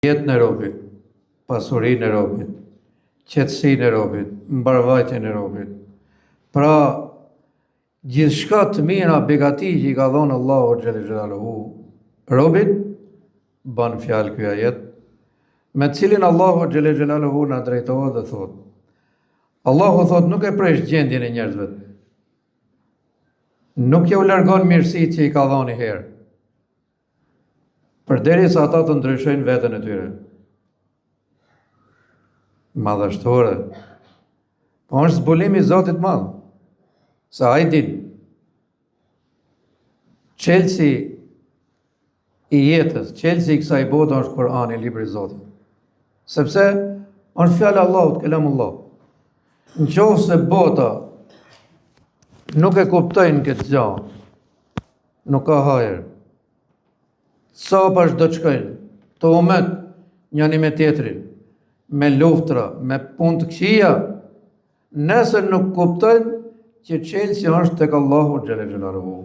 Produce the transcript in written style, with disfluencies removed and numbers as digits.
Jetën e robit, pasurinë e robit, qetësinë e robit, mbarvajtjen e robit. Pra, gjithçka të mira begati që i ka dhënë Allahu xhallal xhelaluhu robit, ban fjalë ky ajet, me cilin Allahu xhallal xhelaluhu na drejtohet dhe thot. Allahu thot nuk e presh gjendjen e njerëzve. Nuk ja u largon mirësitë që i ka dhënë herë. Përderisa ata të ndryshojnë veten e tyre. Madhështore. Po është zbulimi i Zotit madh. Sa ai din. Çelësi i jetës, çelësi i kësaj bote është Kur'ani, libri i Zotit. Sepse është fjala e Allahut, kelamullah. Nëse bota nuk e kuptojnë këtë gjë, nuk ka hajër. Sa pash do të shkojnë, të umet njëri me tjetrin, me luftra, me punë të këqija, nëse nuk kuptojnë që çelësi është tek Allahu xhallal xhelaluhu.